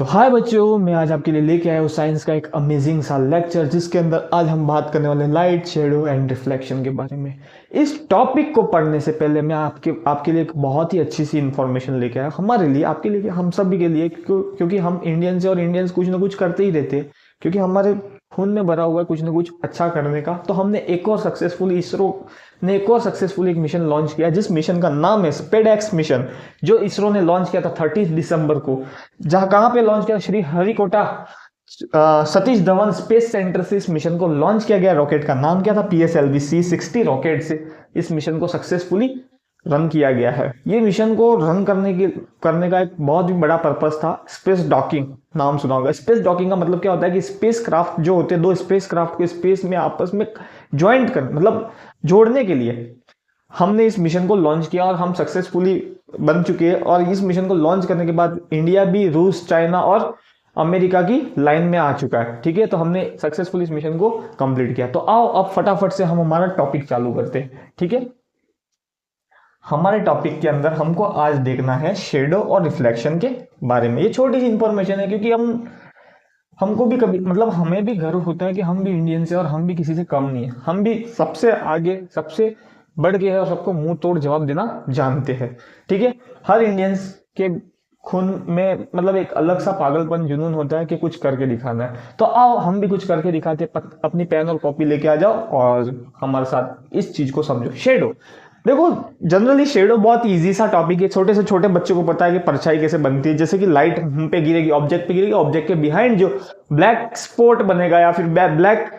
तो हाय बच्चों, मैं आज आपके लिए लेके आया हूँ साइंस का एक अमेजिंग सा लेक्चर, जिसके अंदर आज हम बात करने वाले लाइट, शेडो एंड रिफ्लेक्शन के बारे में। इस टॉपिक को पढ़ने से पहले मैं आपके लिए एक बहुत ही अच्छी सी इन्फॉर्मेशन लेके आया, हमारे लिए, आपके लिए, हम सभी के लिए, क्योंकि हम इंडियंस हैं और इंडियंस कुछ ना कुछ करते ही रहते हैं, क्योंकि हमारे खून में भरा हुआ है कुछ ना कुछ अच्छा करने का। तो हमने एक और सक्सेसफुल इसरो ने एक और सक्सेसफुल एक मिशन लॉन्च किया, जिस मिशन का नाम है स्पेडएक्स मिशन, जो इसरो ने लॉन्च किया था 30 दिसंबर को। जहां कहां पे लॉन्च किया? श्री हरिकोटा सतीश धवन स्पेस सेंटर से इस मिशन को लॉन्च किया गया। रॉकेट का नाम क्या था? PSLV C-60 रॉकेट से इस मिशन को सक्सेसफुली रन किया गया है। ये मिशन को रन करने का एक बहुत ही बड़ा पर्पस था स्पेस डॉकिंग। नाम सुना होगा। स्पेस डॉकिंग का मतलब क्या होता है कि स्पेस क्राफ्ट जो होते हैं, दो स्पेस क्राफ्ट को स्पेस में आपस में ज्वाइंट कर, मतलब जोड़ने के लिए हमने इस मिशन को लॉन्च किया और हम सक्सेसफुली बन चुके हैं। और इस मिशन को लॉन्च करने के बाद इंडिया भी रूस, चाइना और अमेरिका की लाइन में आ चुका है। ठीक है, तो हमने सक्सेसफुली इस मिशन को कंप्लीट किया। तो आओ अब फटाफट से हम हमारा टॉपिक चालू करते हैं। ठीक है, हमारे टॉपिक के अंदर हमको आज देखना है शेडो और रिफ्लेक्शन के बारे में। ये छोटी सी इंफॉर्मेशन है, क्योंकि हमको भी कभी, मतलब हमें भी गर्व होता है कि हम भी इंडियन से और हम भी किसी से कम नहीं है। हम भी सबसे आगे, सबसे बढ़ के है और सबको मुंह तोड़ जवाब देना जानते हैं। ठीक है, हर इंडियंस के खून में मतलब एक अलग सा पागलपन, जुनून होता है कि कुछ करके दिखाना है। तो आओ हम भी कुछ करके दिखाते। अपनी पेन और कॉपी लेके आ जाओ और हमारे साथ इस चीज को समझो। शेडो, देखो जनरली शेडो बहुत इजी सा टॉपिक है। छोटे से छोटे बच्चों को पता है कि परछाई कैसे बनती है। जैसे कि लाइट हम पे गिरेगी, ऑब्जेक्ट पे गिरेगी, ऑब्जेक्ट के बिहाइंड जो ब्लैक स्पॉट बनेगा या फिर ब्लैक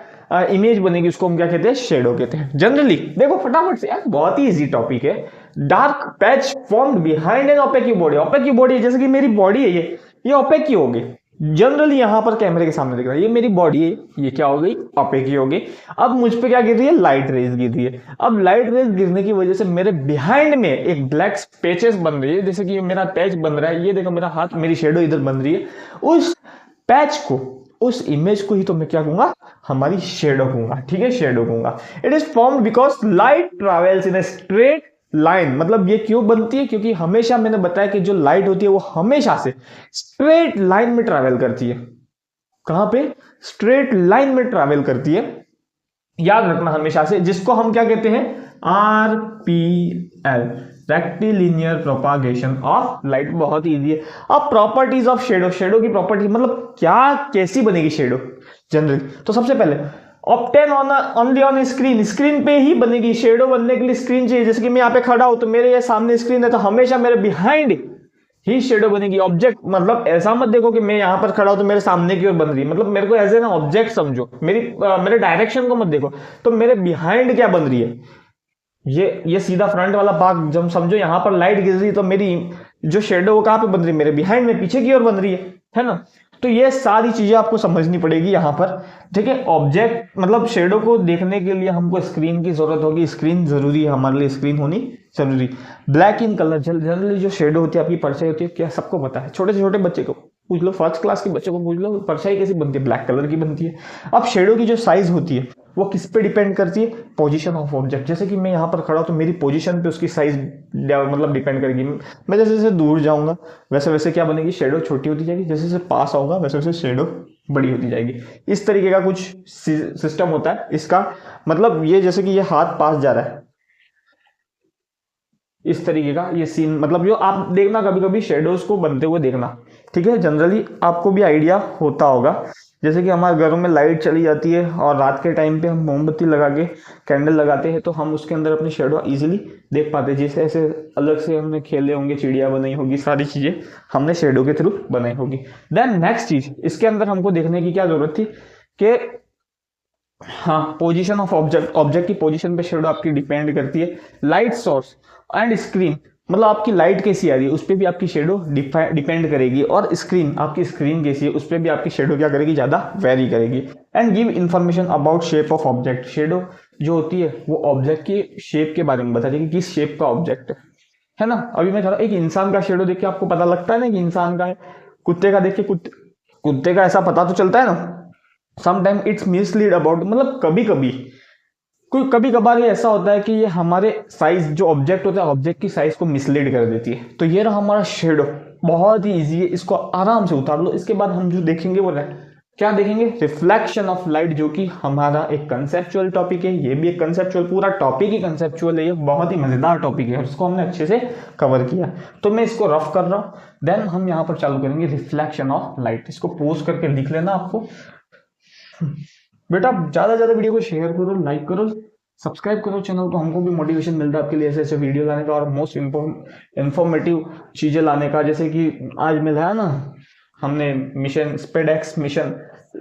इमेज बनेगी, उसको हम क्या कहते हैं? शेडो कहते हैं। जनरली देखो फटाफट से यार, बहुत ही इजी टॉपिक है। Dark patch formed behind an opaque body. Opaque body जैसे कि मेरी बॉडी है, ये ओपेक की होगी। जनरली यहां पर कैमरे के सामने दिख रहा है, ये मेरी बॉडी है, ये क्या हो गई? ओपेक की हो गई। अब मुझ पे क्या गिर रही है? लाइट रेज गिर रही है। अब लाइट रेज गिरने की वजह से मेरे बिहाइंड में एक ब्लैक पैचेस बन रही है। जैसे कि मेरा पैच बन रहा है, ये देखो मेरा हाथ, मेरी शेडो इधर बन रही है। उस पैच को, उस इमेज को ही तो मैं क्या कहूंगा? हमारी शेडो कहूंगा। ठीक है, शेडो कहूंगा। It is formed because light travels in a straight line. मतलब ये क्यों बनती है? क्योंकि हमेशा मैंने बताया कि जो लाइट होती है वो हमेशा से स्ट्रेट लाइन में ट्रैवल करती है। कहां पे? स्ट्रेट लाइन में ट्रैवल करती है। याद रखना हमेशा से, जिसको हम क्या कहते हैं? RPL, rectilinear propagation of light. बहुत इजी है। अब प्रॉपर्टीज ऑफ शेडो, शेडो की प्रॉपर्टी मतलब क्या, कैसी बनेगी शेडो जनरली? तो सबसे पहले obtain only on screen, screen पे ही बनेगी। शेडो बनने के लिए स्क्रीन चाहिए। जैसे कि मैं यहाँ पे खड़ा हूं तो मेरे ये सामने स्क्रीन है, तो हमेशा मेरे बिहाइंड ही शेडो बनेगी। ऑब्जेक्ट मतलब ऐसा मत देखो कि मैं यहां पर खड़ा हूं तो मेरे सामने की ओर बन रही है, मतलब मेरे को एज एन ऑब्जेक्ट समझो। मेरे डायरेक्शन को मत देखो। तो मेरे बिहाइंड क्या बन रही है? ये सीधा फ्रंट वाला भाग जब समझो, यहां पर लाइट गिर रही है तो मेरी जो शेडो वो कहां पे बन रही है? मेरे बिहाइंड में, पीछे की ओर बन रही है ना? तो ये सारी चीजें आपको समझनी पड़ेगी यहां पर। ठीक है, ऑब्जेक्ट मतलब शेडो को देखने के लिए हमको स्क्रीन की जरूरत होगी। स्क्रीन जरूरी है हमारे लिए, स्क्रीन होनी जरूरी। ब्लैक इन कलर, जनरली जो शेडो होती है, आपकी परछाई होती है, क्या सबको पता है? छोटे से छोटे बच्चे को पूछ लो, फर्स्ट क्लास के बच्चों को पूछ लो, परछाई कैसी बनती है? ब्लैक कलर की बनती है। अब शेडो की जो साइज होती है वो किस पे डिपेंड करती है? Position of object. जैसे कि मैं यहाँ पर खड़ा हूं तो मेरी पोजीशन पे उसकी साइज मतलब डिपेंड करेगी। मैं जैसे जैसे दूर जाऊंगा वैसे वैसे क्या बनेगी? शेडो छोटी होती जाएगी। जैसे जैसे पास आऊंगा वैसे वैसे शेडो बड़ी होती जाएगी। इस तरीके का कुछ सिस्टम होता है इसका। मतलब ये जैसे कि ये हाथ पास जा रहा है, इस तरीके का ये सीन, मतलब जो आप देखना कभी कभी शेडोज को बनते हुए देखना। ठीक है, जनरली आपको भी आइडिया होता होगा। जैसे कि हमारे घरों में लाइट चली जाती है और रात के टाइम पे हम मोमबत्ती लगा के कैंडल लगाते हैं, तो हम उसके अंदर अपनी शेडो इजीली देख पाते हैं। जैसे ऐसे अलग से हमने खेले होंगे, चिड़िया बनाई होगी, सारी चीजें हमने शेडो के थ्रू बनाई होगी। देन नेक्स्ट चीज इसके अंदर हमको देखने की क्या जरूरत थी कि हाँ, पोजीशन ऑफ ऑब्जेक्ट, ऑब्जेक्ट की पोजीशन पे शेडो आपकी डिपेंड करती है। लाइट सोर्स एंड स्क्रीन, मतलब आपकी लाइट कैसी आ रही है उस पर भी आपकी शेडो डिपेंड करेगी। और स्क्रीन, आपकी स्क्रीन कैसी है उस पर भी आपकी शेडो क्या करेगी? ज्यादा वेरी करेगी। And give information about shape of object. Shadow जो होती है वो ऑब्जेक्ट की शेप के बारे में बता देगी, किस शेप का ऑब्जेक्ट है ना? अभी मैं थोड़ा एक इंसान का शेडो देख के आपको पता लगता है ना कि इंसान का है। कुत्ते का देख के कुत्ते का ऐसा पता तो चलता है ना। समटाइम इट्स मिसलीड अबाउट, मतलब कभी कभार ये ऐसा होता है कि ये हमारे साइज, जो ऑब्जेक्ट होता है, ऑब्जेक्ट की साइज को मिसलीड कर देती है। तो ये रहा हमारा शेडो। बहुत ही इजी है, इसको आराम से उतार लो। इसके बाद हम जो देखेंगे वो क्या देखेंगे, रिफ्लेक्शन ऑफ लाइट, जो कि हमारा एक कंसेप्चुअल टॉपिक है। ये भी एक कंसेप्चुअल, पूरा टॉपिक ही कंसेप्चुअल है, ये बहुत ही मजेदार टॉपिक है और इसको हमने अच्छे से कवर किया। तो मैं इसको रफ कर रहा हूँ, देन हम यहाँ पर चालू करेंगे रिफ्लेक्शन ऑफ लाइट। इसको पोज करके लिख लेना आपको। बेटा ज्यादा ज्यादा वीडियो को शेयर करो, लाइक करो, सब्सक्राइब करो चैनल को, हमको भी मोटिवेशन मिलता है आपके लिए ऐसे ऐसे वीडियो लाने का और मोस्ट इंफॉर्मेटिव चीजें लाने का। जैसे कि आज मिला है ना, हमने मिशन स्पेडएक्स मिशन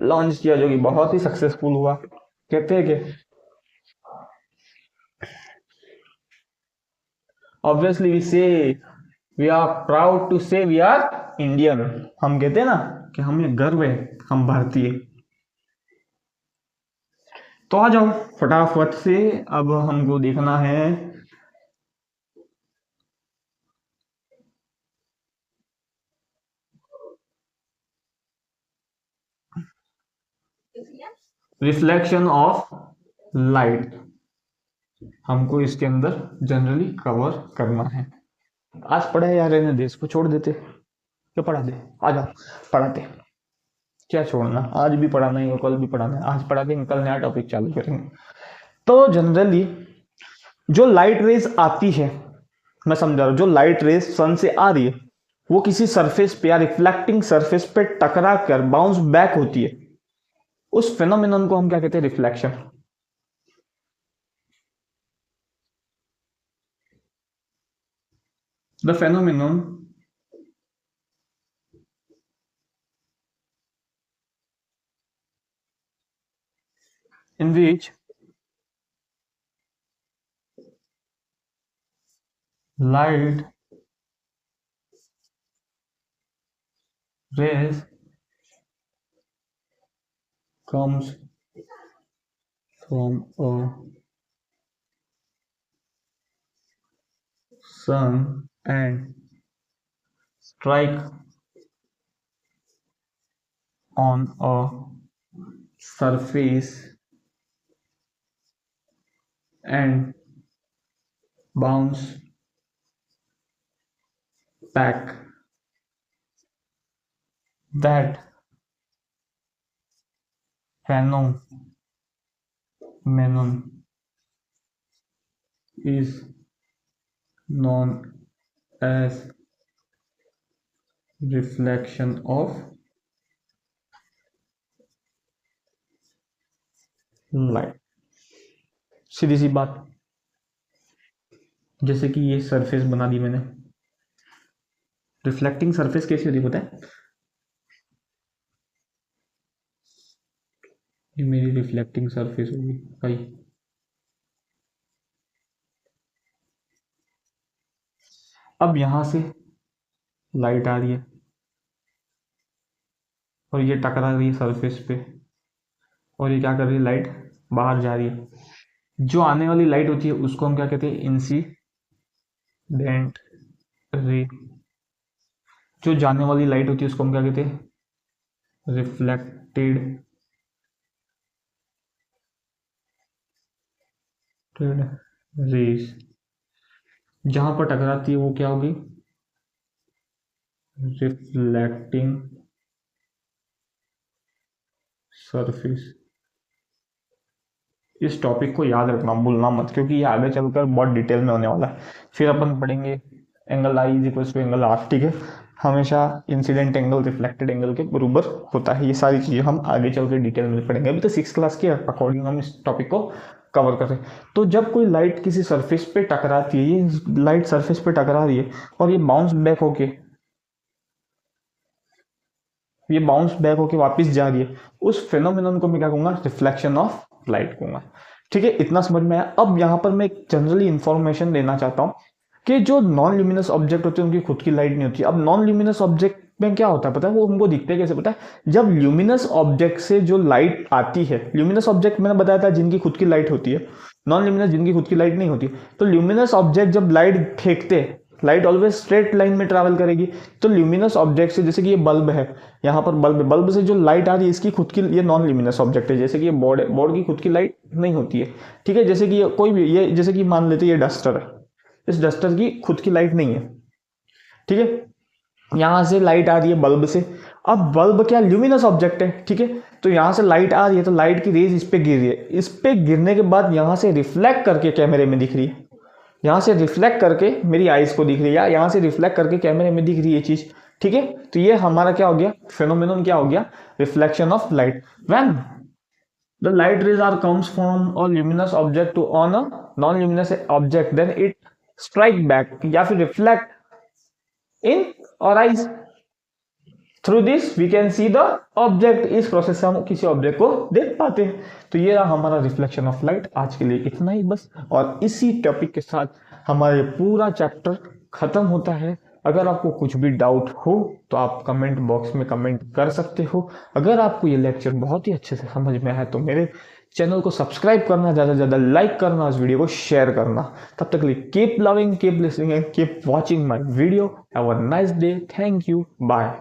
लॉन्च किया जो कि बहुत ही सक्सेसफुल हुआ। कहते हैं कि obviously we are proud to say we are Indian. हम कहते हैं ना कि हमें गर्व है, हम भारतीय। तो आ जाओ फटाफट से, अब हमको देखना है रिफ्लेक्शन ऑफ लाइट। हमको इसके अंदर जनरली कवर करना है। आज पढ़ा है यार, रहने दे, इसको छोड़ देते, क्या पढ़ा दे, आ जाओ पढ़ाते। क्या छोड़ना, आज भी पढ़ाना है और कल भी पढ़ाना है, आज पढ़ा के कल नया टॉपिक चालू करेंगे। तो जनरली जो लाइट रेज आती है, मैं समझा रहा हूं, जो लाइट रेज सन से आ रही है वो किसी सरफेस पे या रिफ्लेक्टिंग सरफेस पे टकरा कर बाउंस बैक होती है, उस फेनोमेनन को हम क्या कहते हैं, reflection. The phenomenon in which light rays comes from a sun and strike on a surface and bounce back. That phenomenon is known as reflection of light. सीधी सी बात, जैसे कि ये सरफेस बना दी मैंने, रिफ्लेक्टिंग सरफेस कैसी होती है पता है, ये मेरी रिफ्लेक्टिंग सरफेस होगी भाई। अब यहां से लाइट आ रही है और ये टकरा रही है सरफेस पे, और ये क्या कर रही है, लाइट बाहर जा रही है। जो आने वाली लाइट होती है उसको हम क्या कहते हैं, इंसिडेंट रे। जो जाने वाली लाइट होती है उसको हम क्या कहते हैं, रिफ्लेक्टेड रेज। जहां पर टकराती है वो क्या होगी, रिफ्लेक्टिंग सरफेस। इस टॉपिक को याद रखना, भूलना मत, क्योंकि ये आगे चलकर बहुत डिटेल में होने वाला है। फिर अपन पढ़ेंगे angle i is equal to angle r, ठीक है। हमेशा इंसिडेंट एंगल रिफ्लेक्टेड एंगल के बराबर होता है। ये सारी चीजें हम आगे चल के डिटेल में पढ़ेंगे, अभी तो 6th क्लास के अकॉर्डिंग हम इस टॉपिक को कवर कर रहे हैं। तो जब कोई लाइट किसी सरफेस पे टकराती है, ये लाइट सरफेस पे टकरा रही है और ये बाउंस बैक होके वापस जा रही है, उस फेनोमेनन को मैं क्या कहूंगा, रिफ्लेक्शन ऑफ लाइट कहूंगा। ठीक है, इतना समझ में आया। अब यहां पर मैं जनरली इंफॉर्मेशन देना चाहता हूं कि जो नॉन ल्यूमिनस ऑब्जेक्ट होते हैं उनकी खुद की लाइट नहीं होती। अब नॉन ल्यूमिनस ऑब्जेक्ट में क्या होता है पता है, वो हमको दिखते कैसे पता है, जब ल्यूमिनस ऑब्जेक्ट से जो लाइट आती है, ल्यूमिनस ऑब्जेक्ट मैंने बताया था जिनकी खुद की लाइट होती है, नॉन ल्यूमिनस जिनकी खुद की लाइट नहीं होती। तो ल्यूमिनस ऑब्जेक्ट जब लाइट फेंकते हैं, लाइट ऑलवेज स्ट्रेट लाइन में ट्रैवल करेगी। तो ल्यूमिनस ऑब्जेक्ट से, जैसे कि ये बल्ब है, यहाँ पर बल्ब से जो लाइट आ रही है इसकी खुद की, ये नॉन ल्यूमिनस ऑब्जेक्ट है। जैसे कि ये बोर्ड है, बोर्ड की खुद की लाइट नहीं होती है, ठीक है। जैसे कि ये कोई भी, ये जैसे कि मान लेते ये डस्टर है, इस डस्टर की खुद की लाइट नहीं है, ठीक है। यहाँ से लाइट आ रही है बल्ब से। अब बल्ब क्या ल्यूमिनस ऑब्जेक्ट है, ठीक है। तो यहाँ से लाइट आ रही है तो लाइट की रेज इस पे गिर रही है, इस पे गिरने के बाद यहाँ से रिफ्लेक्ट करके कैमरे में दिख रही है, यहाँ से रिफ्लेक्ट करके मेरी आइज को दिख रही है, यहाँ से रिफ्लेक्ट करके कैमरे में दिख रही है चीज, ठीक है। तो ये हमारा क्या हो गया, फेनोमेनन क्या हो गया, reflection of light. When the light rays are comes from a luminous object to on a non luminous object, then it strike back या फिर reflect in our eyes. Through this we can see the object. इस process से हम किसी object को देख पाते हैं। तो ये रहा हमारा रिफ्लेक्शन ऑफ लाइट। आज के लिए इतना ही बस, और इसी टॉपिक के साथ हमारे पूरा चैप्टर खत्म होता है। अगर आपको कुछ भी डाउट हो तो आप कमेंट बॉक्स में कमेंट कर सकते हो। अगर आपको ये लेक्चर बहुत ही अच्छे से समझ में आया तो मेरे चैनल को सब्सक्राइब करना, ज़्यादा से ज़्यादा लाइक करना, इस वीडियो को शेयर करना। तब तक के लिए keep loving, keep listening and keep watching my video. Have a nice day. Thank you. Bye.